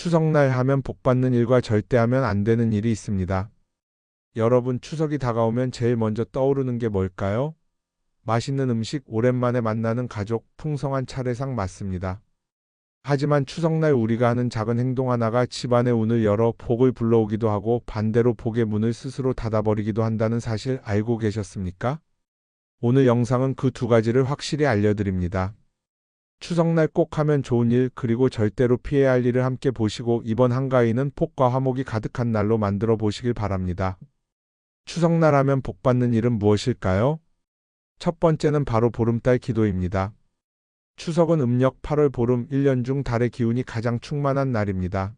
추석날 하면 복받는 일과 절대 하면 안 되는 일이 있습니다. 여러분, 추석이 다가오면 제일 먼저 떠오르는 게 뭘까요? 맛있는 음식, 오랜만에 만나는 가족, 풍성한 차례상 맞습니다. 하지만 추석날 우리가 하는 작은 행동 하나가 집안의 운을 열어 복을 불러오기도 하고 반대로 복의 문을 스스로 닫아버리기도 한다는 사실 알고 계셨습니까? 오늘 영상은 그 두 가지를 확실히 알려드립니다. 추석날 꼭 하면 좋은 일, 그리고 절대로 피해야 할 일을 함께 보시고 이번 한가위는 복과 화목이 가득한 날로 만들어 보시길 바랍니다. 추석날 하면 복받는 일은 무엇일까요? 첫 번째는 바로 보름달 기도입니다. 추석은 음력 8월 보름, 1년 중 달의 기운이 가장 충만한 날입니다.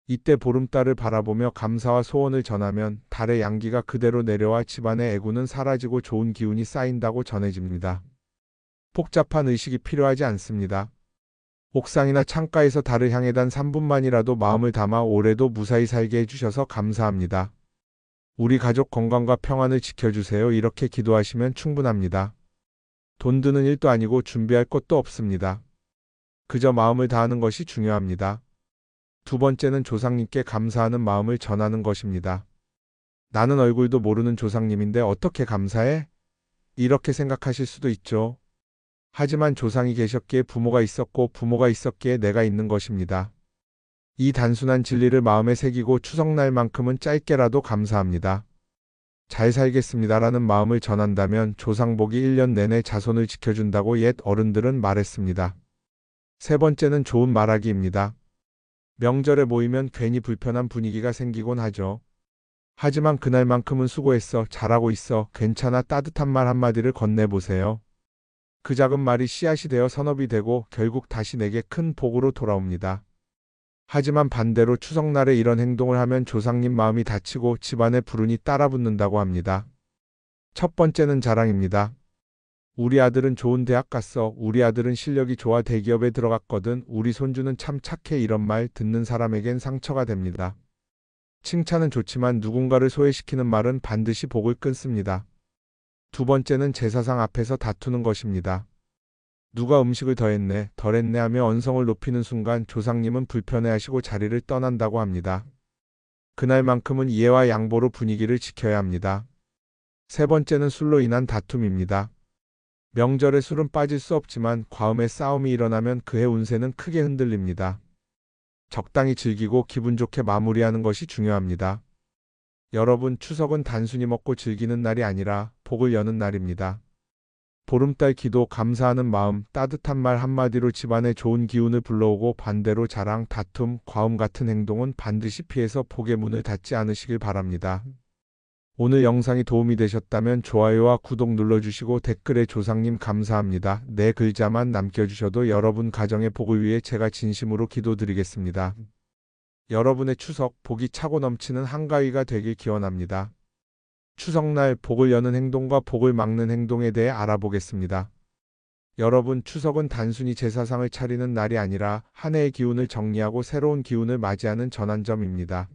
이때 보름달을 바라보며 감사와 소원을 전하면 달의 양기가 그대로 내려와 집안의 애구는 사라지고 좋은 기운이 쌓인다고 전해집니다. 복잡한 의식이 필요하지 않습니다. 옥상이나 창가에서 달을 향해 단 3분만이라도 마음을 담아 올해도 무사히 살게 해주셔서 감사합니다. 우리 가족 건강과 평안을 지켜주세요. 이렇게 기도하시면 충분합니다. 돈 드는 일도 아니고 준비할 것도 없습니다. 그저 마음을 다하는 것이 중요합니다. 두 번째는 조상님께 감사하는 마음을 전하는 것입니다. 나는 얼굴도 모르는 조상님인데 어떻게 감사해? 이렇게 생각하실 수도 있죠. 하지만 조상이 계셨기에 부모가 있었고 부모가 있었기에 내가 있는 것입니다. 이 단순한 진리를 마음에 새기고 추석날만큼은 짧게라도 감사합니다. 잘 살겠습니다라는 마음을 전한다면 조상복이 1년 내내 자손을 지켜준다고 옛 어른들은 말했습니다. 세 번째는 좋은 말하기입니다. 명절에 모이면 괜히 불편한 분위기가 생기곤 하죠. 하지만 그날만큼은 수고했어, 잘하고 있어, 괜찮아, 따뜻한 말 한마디를 건네보세요. 그 작은 말이 씨앗이 되어 선업이 되고 결국 다시 내게 큰 복으로 돌아옵니다. 하지만 반대로 추석날에 이런 행동을 하면 조상님 마음이 다치고 집안의 불운이 따라붙는다고 합니다. 첫 번째는 자랑입니다. 우리 아들은 좋은 대학 갔어. 우리 아들은 실력이 좋아 대기업에 들어갔거든. 우리 손주는 참 착해. 이런 말 듣는 사람에겐 상처가 됩니다. 칭찬은 좋지만 누군가를 소외시키는 말은 반드시 복을 끊습니다. 두 번째는 제사상 앞에서 다투는 것입니다. 누가 음식을 더했네, 덜했네 하며 언성을 높이는 순간 조상님은 불편해하시고 자리를 떠난다고 합니다. 그날만큼은 이해와 양보로 분위기를 지켜야 합니다. 세 번째는 술로 인한 다툼입니다. 명절에 술은 빠질 수 없지만 과음의 싸움이 일어나면 그해 운세는 크게 흔들립니다. 적당히 즐기고 기분 좋게 마무리하는 것이 중요합니다. 여러분, 추석은 단순히 먹고 즐기는 날이 아니라 복을 여는 날입니다. 보름달 기도, 감사하는 마음, 따뜻한 말 한마디로 집안에 좋은 기운을 불러오고 반대로 자랑, 다툼, 과음 같은 행동은 반드시 피해서 복의 문을 닫지 않으시길 바랍니다. 오늘 영상이 도움이 되셨다면 좋아요와 구독 눌러주시고 댓글에 조상님 감사합니다. 네 글자만 남겨주셔도 여러분 가정의 복을 위해 제가 진심으로 기도드리겠습니다. 여러분의 추석 복이 차고 넘치는 한가위가 되길 기원합니다. 추석날 복을 여는 행동과 복을 막는 행동에 대해 알아보겠습니다. 여러분, 추석은 단순히 제사상을 차리는 날이 아니라 한 해의 기운을 정리하고 새로운 기운을 맞이하는 전환점입니다.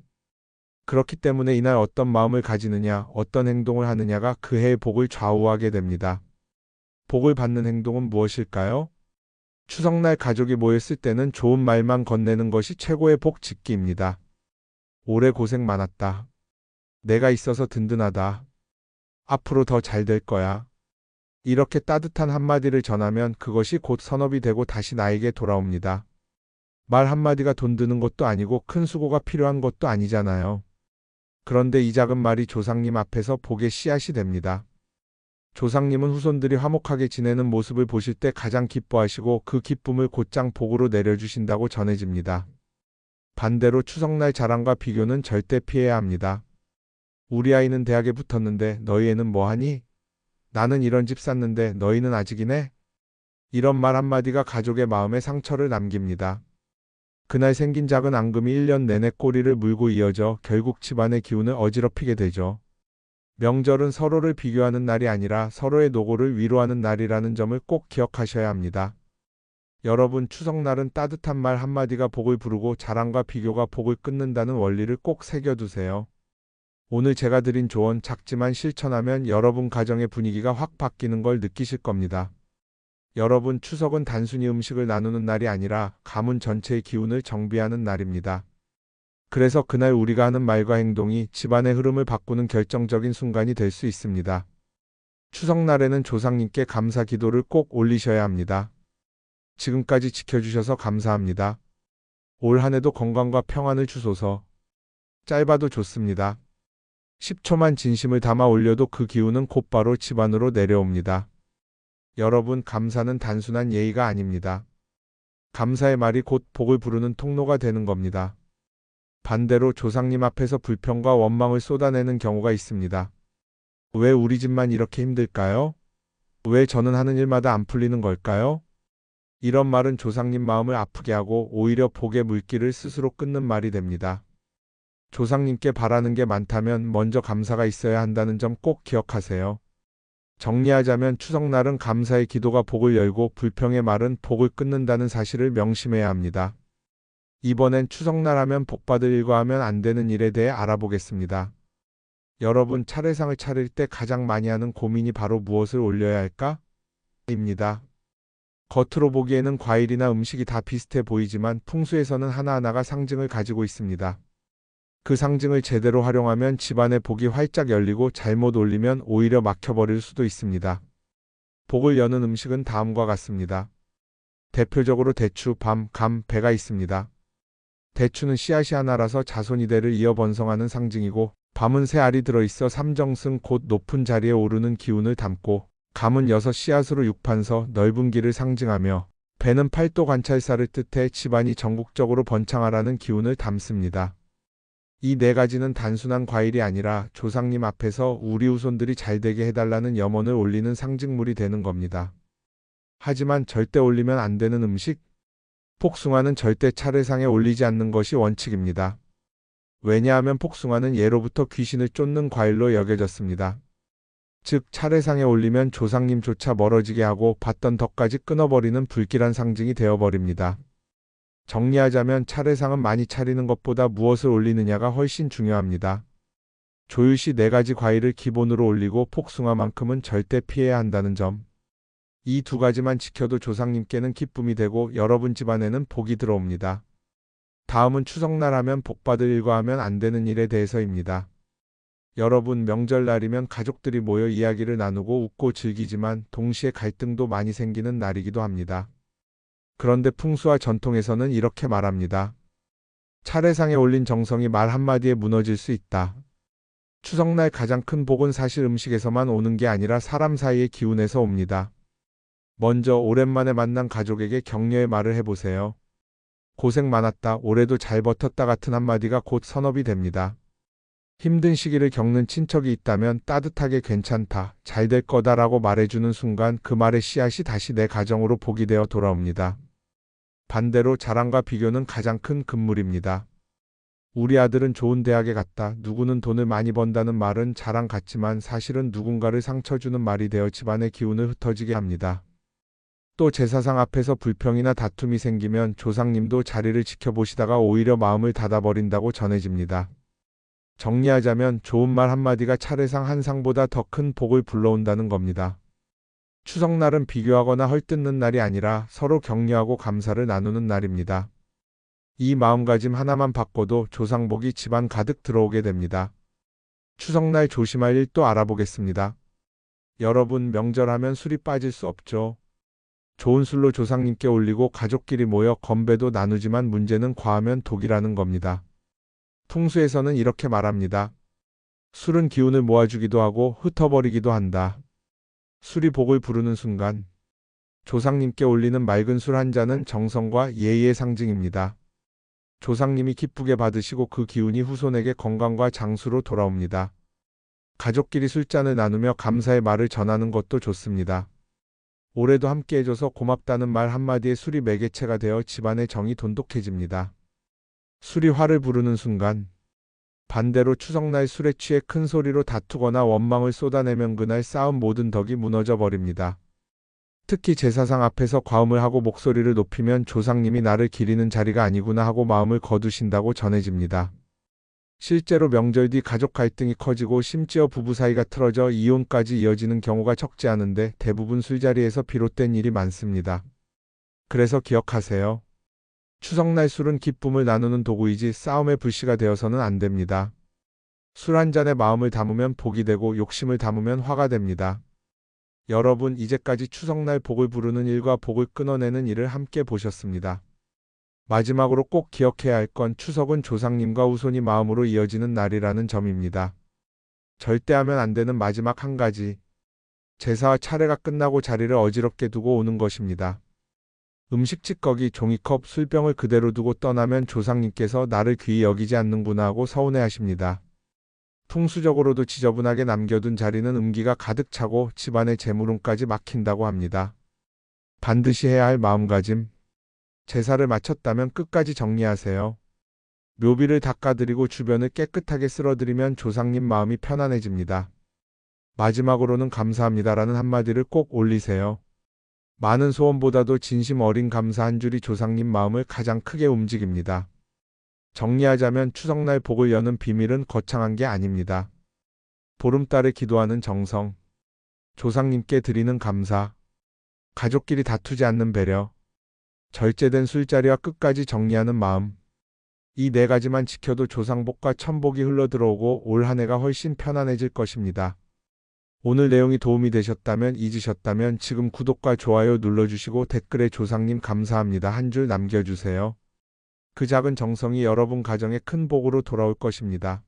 그렇기 때문에 이날 어떤 마음을 가지느냐, 어떤 행동을 하느냐가 그 해의 복을 좌우하게 됩니다. 복을 받는 행동은 무엇일까요? 추석날 가족이 모였을 때는 좋은 말만 건네는 것이 최고의 복 짓기입니다. 올해 고생 많았다. 내가 있어서 든든하다. 앞으로 더 잘 될 거야. 이렇게 따뜻한 한마디를 전하면 그것이 곧 선업이 되고 다시 나에게 돌아옵니다. 말 한마디가 돈 드는 것도 아니고 큰 수고가 필요한 것도 아니잖아요. 그런데 이 작은 말이 조상님 앞에서 복의 씨앗이 됩니다. 조상님은 후손들이 화목하게 지내는 모습을 보실 때 가장 기뻐하시고 그 기쁨을 곧장 복으로 내려주신다고 전해집니다. 반대로 추석날 자랑과 비교는 절대 피해야 합니다. 우리 아이는 대학에 붙었는데 너희 애는 뭐하니? 나는 이런 집 샀는데 너희는 아직이네? 이런 말 한마디가 가족의 마음에 상처를 남깁니다. 그날 생긴 작은 앙금이 1년 내내 꼬리를 물고 이어져 결국 집안의 기운을 어지럽히게 되죠. 명절은 서로를 비교하는 날이 아니라 서로의 노고를 위로하는 날이라는 점을 꼭 기억하셔야 합니다. 여러분, 추석날은 따뜻한 말 한마디가 복을 부르고 자랑과 비교가 복을 끊는다는 원리를 꼭 새겨두세요. 오늘 제가 드린 조언 작지만 실천하면 여러분 가정의 분위기가 확 바뀌는 걸 느끼실 겁니다. 여러분, 추석은 단순히 음식을 나누는 날이 아니라 가문 전체의 기운을 정비하는 날입니다. 그래서 그날 우리가 하는 말과 행동이 집안의 흐름을 바꾸는 결정적인 순간이 될 수 있습니다. 추석날에는 조상님께 감사 기도를 꼭 올리셔야 합니다. 지금까지 지켜주셔서 감사합니다. 올 한 해도 건강과 평안을 주소서. 짧아도 좋습니다. 10초만 진심을 담아 올려도 그 기운은 곧바로 집안으로 내려옵니다. 여러분, 감사는 단순한 예의가 아닙니다. 감사의 말이 곧 복을 부르는 통로가 되는 겁니다. 반대로 조상님 앞에서 불평과 원망을 쏟아내는 경우가 있습니다. 왜 우리 집만 이렇게 힘들까요? 왜 저는 하는 일마다 안 풀리는 걸까요? 이런 말은 조상님 마음을 아프게 하고 오히려 복의 물길을 스스로 끊는 말이 됩니다. 조상님께 바라는 게 많다면 먼저 감사가 있어야 한다는 점 꼭 기억하세요. 정리하자면 추석날은 감사의 기도가 복을 열고 불평의 말은 복을 끊는다는 사실을 명심해야 합니다. 이번엔 추석날 하면 복받을 일과 하면 안 되는 일에 대해 알아보겠습니다. 여러분, 차례상을 차릴 때 가장 많이 하는 고민이 바로 무엇을 올려야 할까? 입니다. 겉으로 보기에는 과일이나 음식이 다 비슷해 보이지만 풍수에서는 하나하나가 상징을 가지고 있습니다. 그 상징을 제대로 활용하면 집안의 복이 활짝 열리고 잘못 올리면 오히려 막혀버릴 수도 있습니다. 복을 여는 음식은 다음과 같습니다. 대표적으로 대추, 밤, 감, 배가 있습니다. 대추는 씨앗이 하나라서 자손이대를 이어 번성하는 상징이고, 밤은 새 알이 들어있어 삼정승 곧 높은 자리에 오르는 기운을 담고, 감은 6씨앗으로 육판서 넓은 길을 상징하며, 배는 팔도 관찰사를 뜻해 집안이 전국적으로 번창하라는 기운을 담습니다. 이 네 가지는 단순한 과일이 아니라 조상님 앞에서 우리 후손들이 잘되게 해달라는 염원을 올리는 상징물이 되는 겁니다. 하지만 절대 올리면 안 되는 음식? 복숭아는 절대 차례상에 올리지 않는 것이 원칙입니다. 왜냐하면 복숭아는 예로부터 귀신을 쫓는 과일로 여겨졌습니다. 즉, 차례상에 올리면 조상님조차 멀어지게 하고 받던 덕까지 끊어버리는 불길한 상징이 되어버립니다. 정리하자면 차례상은 많이 차리는 것보다 무엇을 올리느냐가 훨씬 중요합니다. 조율시 4가지 과일을 기본으로 올리고 복숭아만큼은 절대 피해야 한다는 점. 이 2가지만 지켜도 조상님께는 기쁨이 되고 여러분 집안에는 복이 들어옵니다. 다음은 추석날 하면 복받을 일과 하면 안 되는 일에 대해서입니다. 여러분, 명절날이면 가족들이 모여 이야기를 나누고 웃고 즐기지만 동시에 갈등도 많이 생기는 날이기도 합니다. 그런데 풍수와 전통에서는 이렇게 말합니다. 차례상에 올린 정성이 말 한마디에 무너질 수 있다. 추석날 가장 큰 복은 사실 음식에서만 오는 게 아니라 사람 사이의 기운에서 옵니다. 먼저 오랜만에 만난 가족에게 격려의 말을 해보세요. 고생 많았다, 올해도 잘 버텼다 같은 한마디가 곧 선업이 됩니다. 힘든 시기를 겪는 친척이 있다면 따뜻하게 괜찮다, 잘 될 거다라고 말해주는 순간 그 말의 씨앗이 다시 내 가정으로 복이 되어 돌아옵니다. 반대로 자랑과 비교는 가장 큰 금물입니다. 우리 아들은 좋은 대학에 갔다, 누구는 돈을 많이 번다는 말은 자랑 같지만 사실은 누군가를 상처 주는 말이 되어 집안의 기운을 흩어지게 합니다. 또 제사상 앞에서 불평이나 다툼이 생기면 조상님도 자리를 지켜보시다가 오히려 마음을 닫아버린다고 전해집니다. 정리하자면 좋은 말 한마디가 차례상 한 상보다 더 큰 복을 불러온다는 겁니다. 추석날은 비교하거나 헐뜯는 날이 아니라 서로 격려하고 감사를 나누는 날입니다. 이 마음가짐 하나만 바꿔도 조상복이 집안 가득 들어오게 됩니다. 추석날 조심할 일 또 알아보겠습니다. 여러분, 명절하면 술이 빠질 수 없죠. 좋은 술로 조상님께 올리고 가족끼리 모여 건배도 나누지만 문제는 과하면 독이라는 겁니다. 풍수에서는 이렇게 말합니다. 술은 기운을 모아주기도 하고 흩어버리기도 한다. 술이 복을 부르는 순간 조상님께 올리는 맑은 술 한 잔은 정성과 예의의 상징입니다. 조상님이 기쁘게 받으시고 그 기운이 후손에게 건강과 장수로 돌아옵니다. 가족끼리 술잔을 나누며 감사의 말을 전하는 것도 좋습니다. 올해도 함께 해줘서 고맙다는 말 한마디에 술이 매개체가 되어 집안의 정이 돈독해집니다. 술이 화를 부르는 순간, 반대로 추석날 술에 취해 큰 소리로 다투거나 원망을 쏟아내면 그날 쌓은 모든 덕이 무너져 버립니다. 특히 제사상 앞에서 과음을 하고 목소리를 높이면 조상님이 나를 기리는 자리가 아니구나 하고 마음을 거두신다고 전해집니다. 실제로 명절 뒤 가족 갈등이 커지고 심지어 부부 사이가 틀어져 이혼까지 이어지는 경우가 적지 않은데 대부분 술자리에서 비롯된 일이 많습니다. 그래서 기억하세요. 추석날 술은 기쁨을 나누는 도구이지 싸움의 불씨가 되어서는 안 됩니다. 술 한 잔에 마음을 담으면 복이 되고 욕심을 담으면 화가 됩니다. 여러분, 이제까지 추석날 복을 부르는 일과 복을 끊어내는 일을 함께 보셨습니다. 마지막으로 꼭 기억해야 할 건 추석은 조상님과 후손이 마음으로 이어지는 날이라는 점입니다. 절대 하면 안 되는 마지막 한 가지. 제사와 차례가 끝나고 자리를 어지럽게 두고 오는 것입니다. 음식 찌꺼기, 종이컵, 술병을 그대로 두고 떠나면 조상님께서 나를 귀히 여기지 않는구나 하고 서운해 하십니다. 풍수적으로도 지저분하게 남겨둔 자리는 음기가 가득 차고 집안의 재물운까지 막힌다고 합니다. 반드시 해야 할 마음가짐. 제사를 마쳤다면 끝까지 정리하세요. 묘비를 닦아드리고 주변을 깨끗하게 쓸어드리면 조상님 마음이 편안해집니다. 마지막으로는 감사합니다라는 한마디를 꼭 올리세요. 많은 소원보다도 진심 어린 감사 한 줄이 조상님 마음을 가장 크게 움직입니다. 정리하자면 추석날 복을 여는 비밀은 거창한 게 아닙니다. 보름달에 기도하는 정성, 조상님께 드리는 감사, 가족끼리 다투지 않는 배려, 절제된 술자리와 끝까지 정리하는 마음. 이 네 가지만 지켜도 조상복과 천복이 흘러들어오고 올 한 해가 훨씬 편안해질 것입니다. 오늘 내용이 도움이 되셨다면, 잊으셨다면 지금 구독과 좋아요 눌러주시고 댓글에 조상님 감사합니다 한 줄 남겨주세요. 그 작은 정성이 여러분 가정에 큰 복으로 돌아올 것입니다.